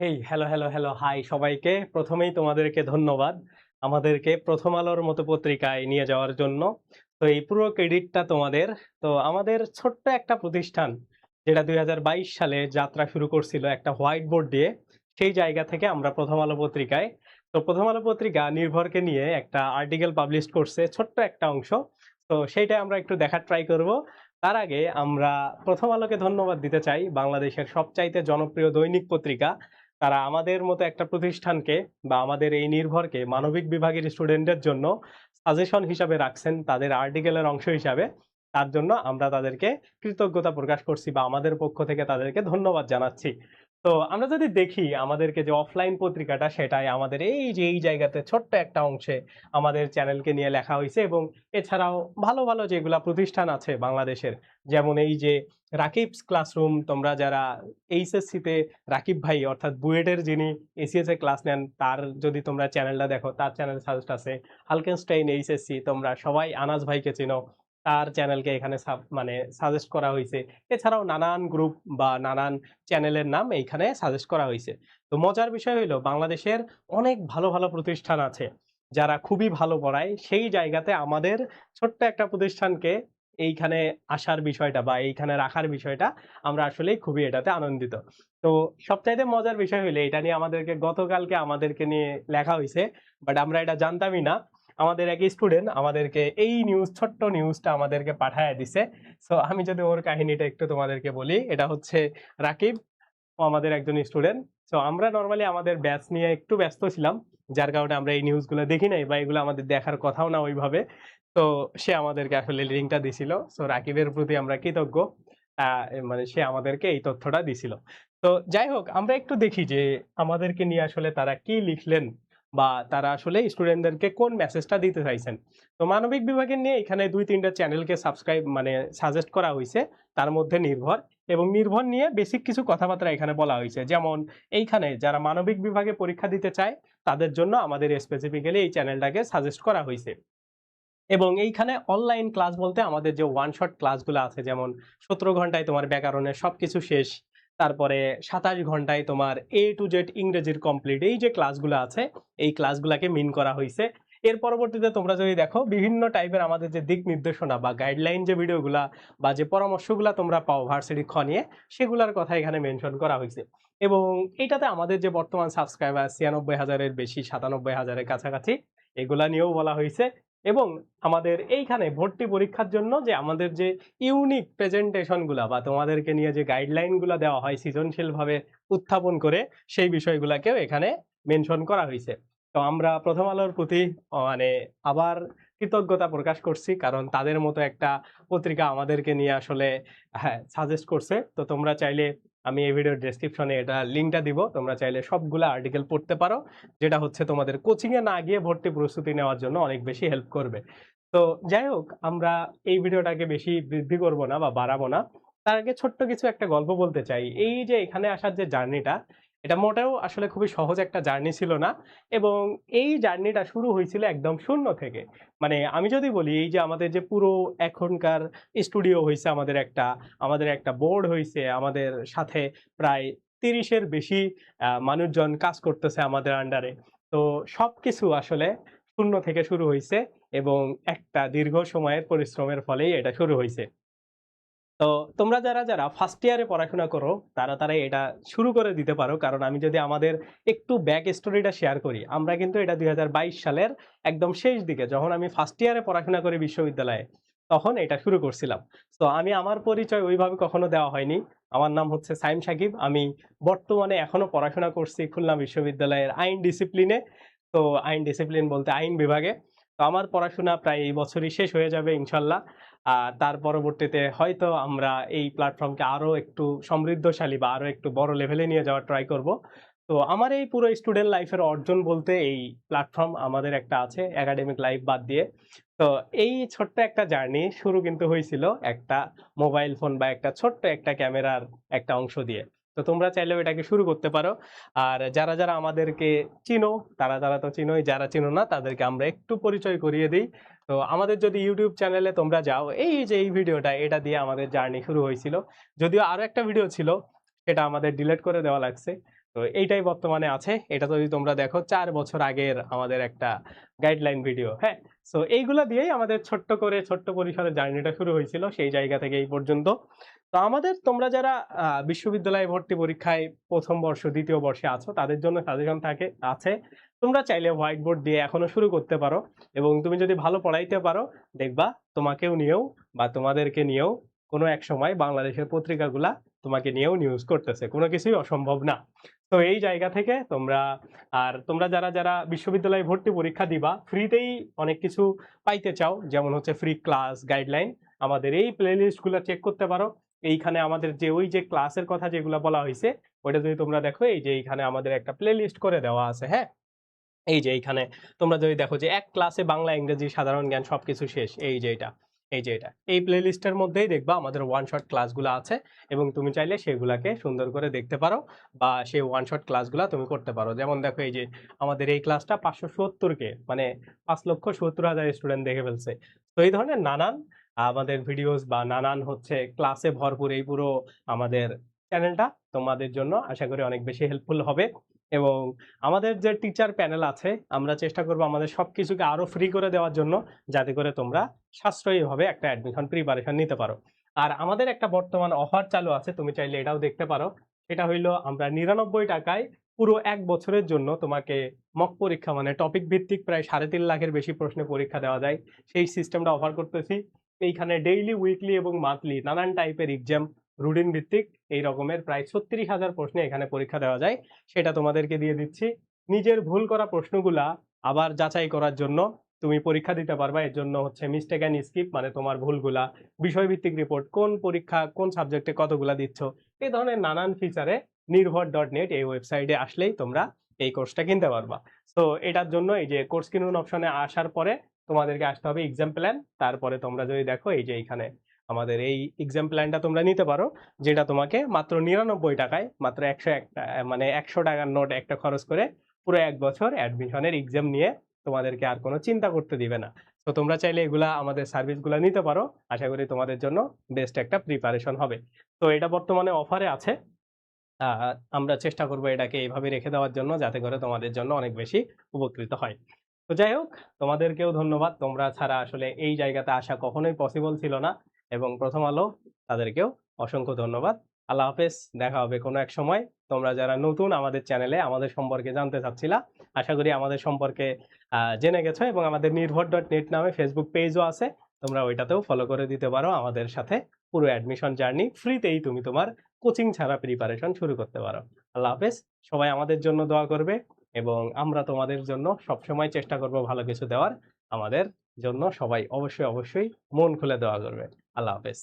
Hello, high সবাইকে। প্রথমেই তোমাদেরকে ধন্যবাদ আমাদেরকে প্রথম আলোর মতো পত্রিকায় নিয়ে যাওয়ার জন্য। তো এই পুরো ক্রেডিটটা তোমাদের। তো আমাদের ছোট্ট একটা প্রতিষ্ঠান যেটা ২০২২ সালে যাত্রা শুরু করছিল একটা হোয়াইট বোর্ড দিয়ে, সেই জায়গা থেকে আমরা প্রথম আলো পত্রিকায়। তো প্রথম আলো পত্রিকা নির্ভরকে নিয়ে একটা আর্টিকেল পাবলিশ করছে, ছোট্ট একটা অংশ। তো সেইটা আমরা একটু দেখার ট্রাই করব। তার আগে আমরা প্রথম আলোকে ধন্যবাদ দিতে চাই, বাংলাদেশের সবচাইতে জনপ্রিয় দৈনিক পত্রিকা। তারা আমাদের মতো একটা প্রতিষ্ঠানকে বা আমাদের এই নির্ভরকে মানবিক বিভাগের স্টুডেন্টদের জন্য সাজেশন হিসাবে রাখছেন তাদের আর্টিকেলের অংশ হিসাবে। তার জন্য আমরা তাদেরকে কৃতজ্ঞতা প্রকাশ করছি বা আমাদের পক্ষ থেকে তাদেরকে ধন্যবাদ জানাচ্ছি। তো আমরা যদি দেখি আমাদেরকে যে অফলাইন পত্রিকাটা, সেটাই আমাদের এই জায়গাতে ছোট্ট একটা অংশে আমাদের চ্যানেলকে নিয়ে লেখা হয়েছে। এবং এছাড়াও ভালো ভালো যেগুলা প্রতিষ্ঠান আছে বাংলাদেশের, যেমন এই যে রাকিবস ক্লাসরুম, তোমরা যারা এইচএসসিতে রাকিব ভাই অর্থাৎ বুয়েটের যিনি এসিএস এ ক্লাস নেন, তার যদি তোমরা চ্যানেলটা দেখো, তার চ্যানেল সাজেস্ট আছে। হালকেনস্টাইন এইচএসসি, তোমরা সবাই আনাজ ভাইকে চিনো, তার চ্যানেলকে এখানে মানে সাজেস্ট করা হয়েছে। এছাড়াও নানান গ্রুপ বা নানান চ্যানেলের নাম এইখানে সাজেস্ট করা হয়েছে। তো মজার বিষয় হইলো, বাংলাদেশের অনেক ভালো ভালো প্রতিষ্ঠান আছে যারা খুবই ভালো পড়ায়, সেই জায়গাতে আমাদের ছোট্ট একটা প্রতিষ্ঠানকে এইখানে আসার বিষয়টা বা এইখানে রাখার বিষয়টা, আমরা আসলেই খুবই এটাতে আনন্দিত। তো সবচাইতে মজার বিষয় হইলো, এটা নিয়ে আমাদেরকে নিয়ে লেখা হয়েছে, বাট আমরা এটা জানতামই না। আমাদের এক স্টুডেন্ট আমাদেরকে এই ছোট্ট নিউজটা আমাদেরকে পাঠায় দিছে। সো আমি যদি ওর কাহিনীটা একটু তোমাদেরকে বলি, এটা হচ্ছে রাকিব, ও আমাদের একজন স্টুডেন্ট। সো আমরা নর্মালি আমাদের ব্যাচ নিয়ে একটু ব্যস্ত ছিলাম, যার কারণে আমরা এই নিউজগুলো দেখি নাই বা এগুলো আমাদের দেখার কথাও না ওইভাবে। তো সে আমাদেরকে আসলে লিঙ্কটা দিছিল। সো রাকিবের প্রতি আমরা কৃতজ্ঞ। মানে সে আমাদেরকে এই তথ্যটা দিছিল। তো যাই হোক, আমরা একটু দেখি যে আমাদেরকে নিয়ে আসলে তারা কি লিখলেন বা তারা আসলে স্টুডেন্টদেরকে কোন মেসেজটা দিতে চাইছেন। তো মানবিক বিভাগের নিয়ে এখানে ২-৩টা চ্যানেলকে সাবস্ক্রাইব মানে সাজেস্ট করা হয়েছে, তার মধ্যে নির্ভর। এবং নির্ভর নিয়ে বেসিক কিছু কথাবার্তা এখানে বলা হয়েছে, যেমন এইখানে যারা মানবিক বিভাগে পরীক্ষা দিতে চায় তাদের জন্য আমাদের স্পেসিফিক্যালি এই চ্যানেলটাকে সাজেস্ট করা হয়েছে। এবং এইখানে অনলাইন ক্লাস বলতে আমাদের যে ওয়ান শট ক্লাসগুলো আছে, যেমন ১৭ ঘন্টায় তোমার ব্যাকরণের সবকিছু শেষ, তারপরে ২৭ ঘন্টায় তোমার এ টু জেড ইংরেজির কমপ্লিট, এই যে ক্লাসগুলো আছে এই ক্লাসগুলোকে মিন করা হয়েছে। এর পরবর্তীতে তোমরা যদি দেখো, বিভিন্ন টাইপের আমাদের যে দিক নির্দেশনা বা গাইডলাইন যে ভিডিওগুলা বা যে পরামর্শগুলা তোমরা পাও ভার্সিটি খ নিয়ে, সেগুলোর কথা এখানে মেনশন করা হয়েছে। এবং এটাতে আমাদের যে বর্তমান সাবস্ক্রাইবার ৯৬,০০০-এর বেশি, ৯৭,০০০-এর কাছাকাছি, এগুলা নিয়েও বলা হয়েছে। এবং আমাদের এইখানে ভর্তি পরীক্ষার জন্য যে আমাদের যে ইউনিক প্রেজেন্টেশন গুলা বা তোমাদেরকে নিয়ে যে গাইডলাইন গুলা দেওয়া হয় সৃজনশীল ভাবে উত্থাপন করে, সেই বিষয়গুলাকেও এখানে মেনশন করা হয়েছে। তো আমরা প্রথম আলোর প্রতি মানে আবার কৃতজ্ঞতা প্রকাশ করছি, কারণ তাদের মতো একটা পত্রিকা আমাদেরকে নিয়ে আসলে সাজেস্ট করছে। তো তোমরা চাইলে, আমি এই ভিডিওর ডেসক্রিপশনে এটা লিঙ্কটা দিব, তোমরা চাইলে সবগুলা আর্টিকেল পড়তে পারো, যেটা হচ্ছে তোমাদের কোচিং এ না গিয়ে ভর্তি প্রস্তুতি নেওয়ার জন্য অনেক বেশি হেল্প করবে। তো যাই হোক, আমরা এই ভিডিওটাকে বেশি বৃদ্ধি করব না বা বাড়াবো না। তার আগে ছোট্ট কিছু একটা গল্প বলতে চাই। এই যে এখানে আসার যে জার্নিটা, এটা মোটেও আসলে খুবই সহজ একটা জার্নি ছিল না। এবং এই জার্নিটা শুরু হয়েছিল একদম শূন্য থেকে। মানে আমি যদি বলি, এই যে আমাদের যে পুরো এখনকার স্টুডিও হয়েছে, আমাদের একটা বোর্ড হয়েছে, আমাদের সাথে প্রায় ৩০-এর বেশি মানুষজন কাজ করতেছে আমাদের আন্ডারে। তো সবকিছু আসলে শূন্য থেকে শুরু হয়েছে এবং একটা দীর্ঘ সময়ের পরিশ্রমের ফলেই এটা শুরু হয়েছে। তো তোমরা যারা ফার্স্ট ইয়ারে পড়াশোনা করো, তারা এটা শুরু করে দিতে পারো। কারণ আমি যদি আমাদের একটু ব্যাক স্টোরিটা শেয়ার করি, আমরা কিন্তু এটা ২০২২ সালের একদম শেষ দিকে, যখন আমি ফার্স্ট ইয়ারে পড়াশোনা করি বিশ্ববিদ্যালয়ে, তখন এটা শুরু করছিলাম। তো আমার পরিচয় ওইভাবে কখনো দেওয়া হয়নি। আমার নাম হচ্ছে সাইম সাকিব। আমি বর্তমানে এখনো পড়াশোনা করছি খুলনা বিশ্ববিদ্যালয়ের আইন ডিসিপ্লিনে। তো আইন ডিসিপ্লিন বলতে আইন বিভাগে। তো আমার পড়াশোনা প্রায় এই বছরই শেষ হয়ে যাবে ইনশাল্লাহ। আর তার পরবর্তীতে হয়তো আমরা এই প্ল্যাটফর্মকে আরো একটু সমৃদ্ধশালী বা আরো একটু বড় লেভেলে নিয়ে যাওয়ার ট্রাই করব। তো আমার এই পুরো স্টুডেন্ট লাইফের অর্জন বলতে এই প্ল্যাটফর্ম আমাদের একটা আছে, একাডেমিক লাইফ বাদ দিয়ে। তো এই ছোট্ট একটা জার্নি শুরু কিন্তু হয়েছিল একটা মোবাইল ফোন বা একটা ছোট্ট একটা ক্যামেরার একটা অংশ দিয়ে। তো তোমরা চাইলেও এটাকে শুরু করতে পারো। আর যারা আমাদেরকে চিনো, তারা তো চিনোই, যারা চিনো না তাদেরকে আমরা একটু পরিচয় করিয়ে দিই। তো আমাদের যদি ইউটিউব চ্যানেলে তোমরা যাও, এই যে এই ভিডিওটা, এটা দিয়ে আমাদের জার্নি শুরু হয়েছিল। যদিও আরো একটা ভিডিও ছিল, সেটা আমাদের ডিলিট করে দেওয়া লাগছে। তো এইটাই বর্তমানে আছে। এটা যদি তোমরা দেখো ৪ বছর আগের আমাদের একটা গাইডলাইন ভিডিও, হ্যাঁ? সো এইগুলা দিয়েই আমাদের ছোট্ট করে ছোট্ট পরিসরে জার্নিটা শুরু হয়েছিল সেই জায়গা থেকে এই পর্যন্ত। তো আমাদের তোমরা যারা বিশ্ববিদ্যালয়ে ভর্তি পরীক্ষায় ১ম বর্ষ, ২য় বর্ষে আছো তাদের জন্য সাজেশন আছে। তোমরা চাইলে হোয়াইট বোর্ড দিয়ে এখনো শুরু করতে পারো এবং তুমি যদি ভালো পড়াইতে পারো দেখবা তোমাকেও নিয়েও বা তোমাদেরকে নিয়েও কোনো এক সময় বাংলাদেশের পত্রিকাগুলা তোমাকে নিয়েও নিউজ করতেছে। কোনো কিছুই অসম্ভব না। তো এই জায়গা থেকে তোমরা যারা বিশ্ববিদ্যালয়ে ভর্তি পরীক্ষা দিবা, ফ্রিতেই অনেক কিছু পাইতে চাও, যেমন হচ্ছে ফ্রি ক্লাস, গাইডলাইন, আমাদের এই প্লেলিস্ট গুলো চেক করতে পারো। এইখানে আমাদের ওই যে ক্লাসের কথা যেগুলো বলা হয়েছে ওইটা যদি তোমরা দেখো, এই যে এইখানে আমাদের একটা প্লেলিস্ট করে দেওয়া আছে, হ্যাঁ? এই যে এইখানে তোমরা যদি দেখো যে এক ক্লাসে বাংলা, ইংরেজি, সাধারণ জ্ঞান সবকিছু শেষ, এই যে এটা এই প্লেলিস্টের মধ্যেই দেখবা আমাদের ওয়ান শট ক্লাসগুলো আছে এবং তুমি চাইলে সেগুলাকে সুন্দর করে দেখতে পারো বা সেই ওয়ান শট ক্লাসগুলা তুমি করতে পারো। যেমন দেখো এই যে আমাদের এই ক্লাসটা 570 কে মানে 5,70,000 স্টুডেন্ট দেখে ফেলছে। তো এই ধরনের নানান আমাদের ভিডিওস বা নানান হচ্ছে ক্লাসে ভরপুর এই পুরো আমাদের চ্যানেলটা তোমাদের জন্য আশা করি অনেক বেশি হেল্পফুল হবে। এবং আমাদের যে টিচার প্যানেল আছে আমরা চেষ্টা করব আমাদের সবকিছুকে আরো ফ্রি করে দেওয়ার জন্য, যাতে করে তোমরা সাশ্রয়ীভাবে একটা অ্যাডমিশন প্রিপারেশন নিতে পারো। আর আমাদের একটা বর্তমান অফার চালু আছে, তুমি চাইলে এটাও দেখতে পারো। সেটা হইলো আমরা 99 টাকায় পুরো 1 বছরের জন্য তোমাকে মক পরীক্ষা মানে টপিক ভিত্তিক প্রায় 3.5 লাখের বেশি প্রশ্নে পরীক্ষা দেওয়া যায় সেই সিস্টেমটা অফার করতেছি। এইখানে ডেইলি, উইকলি এবং মান্থলি নানান টাইপের এক্সাম, রুটিন ভিত্তিক এই রকমের প্রায় 36,000 প্রশ্নে এখানে পরীক্ষা দেওয়া যায়। সেটা তোমাদেরকে দিয়ে দিচ্ছি। নিজের ভুল করা প্রশ্নগুলা আবার যাচাই করার জন্য তুমি পরীক্ষা দিতে পারবা। এর জন্য হচ্ছে মিস্টেক অ্যান্ড স্কিপ মানে তোমার ভুলগুলা, বিষয়ভিত্তিক রিপোর্ট, কোন পরীক্ষা কোন সাবজেক্টে কতগুলা দিচ্ছ, এই ধরনের নানান ফিচারে নির্ভর.নেট এই ওয়েবসাইটে আসলেই তোমরা এই কোর্সটা কিনতে পারবা। তো এটার জন্য এই যে কোর্স কিনুন অপশনে আসার পরে তোমাদেরকে আসতে হবে এক্সাম প্ল্যান। তারপরে তোমরা যদি দেখো এই যে এইখানে আমাদের এই এক্সাম প্ল্যানটা তোমরা নিতে পারো, যেটা তোমাকে মাত্র 99 টাকায় মাত্র 101 মানে 100 টাকার নোট একটা খরচ করে পুরো 1 বছর অ্যাডমিশনের এক্সাম নিয়ে তোমাদেরকে আর কোনো চিন্তা করতে দিবে না। তো তোমরা চাইলে এগুলা আমাদের সার্ভিসগুলা নিতে পারো। আশা করি তোমাদের জন্য বেস্ট একটা প্রিপারেশন হবে। তো এটা বর্তমানে অফারে আছে। আমরা চেষ্টা করব এটাকে এইভাবে রেখে দেওয়ার জন্য যাতে করে তোমাদের জন্য অনেক বেশি উপকৃত হয়। তো যাই হোক, তোমাদেরকেও ধন্যবাদ। তোমরা ছাড়া আসলে এই জায়গাতে আসা কখনোই পসিবল ছিল না এবং প্রথম আলো তাদেরকেও অসংখ্য ধন্যবাদ। আল্লাহ হাফেজ। দেখা হবে কোনো এক সময়। তোমরা যারা নতুন আমাদের চ্যানেলে আমাদের সম্পর্কে জানতে চাচ্ছিলা, আশা করি আমাদের সম্পর্কে জেনে গেছো এবং আমাদের নির্ভর.নেট নামে ফেসবুক পেজও আছে। তোমরা ওইটাতেও ফলো করে দিতে পারো আমাদের সাথে। পুরো অ্যাডমিশন জার্নি ফ্রিতেই তুমি তোমার কোচিং ছাড়া প্রিপারেশন শুরু করতে পারো। আল্লাহ হাফেজ। সবাই আমাদের জন্য দোয়া করবে এবং আমরা তোমাদের জন্য সবসময় চেষ্টা করব ভালো কিছু দেওয়ার। আমাদের জন্য সবাই অবশ্যই মন খুলে দোয়া করবে। আল্লাহ হাফেজ।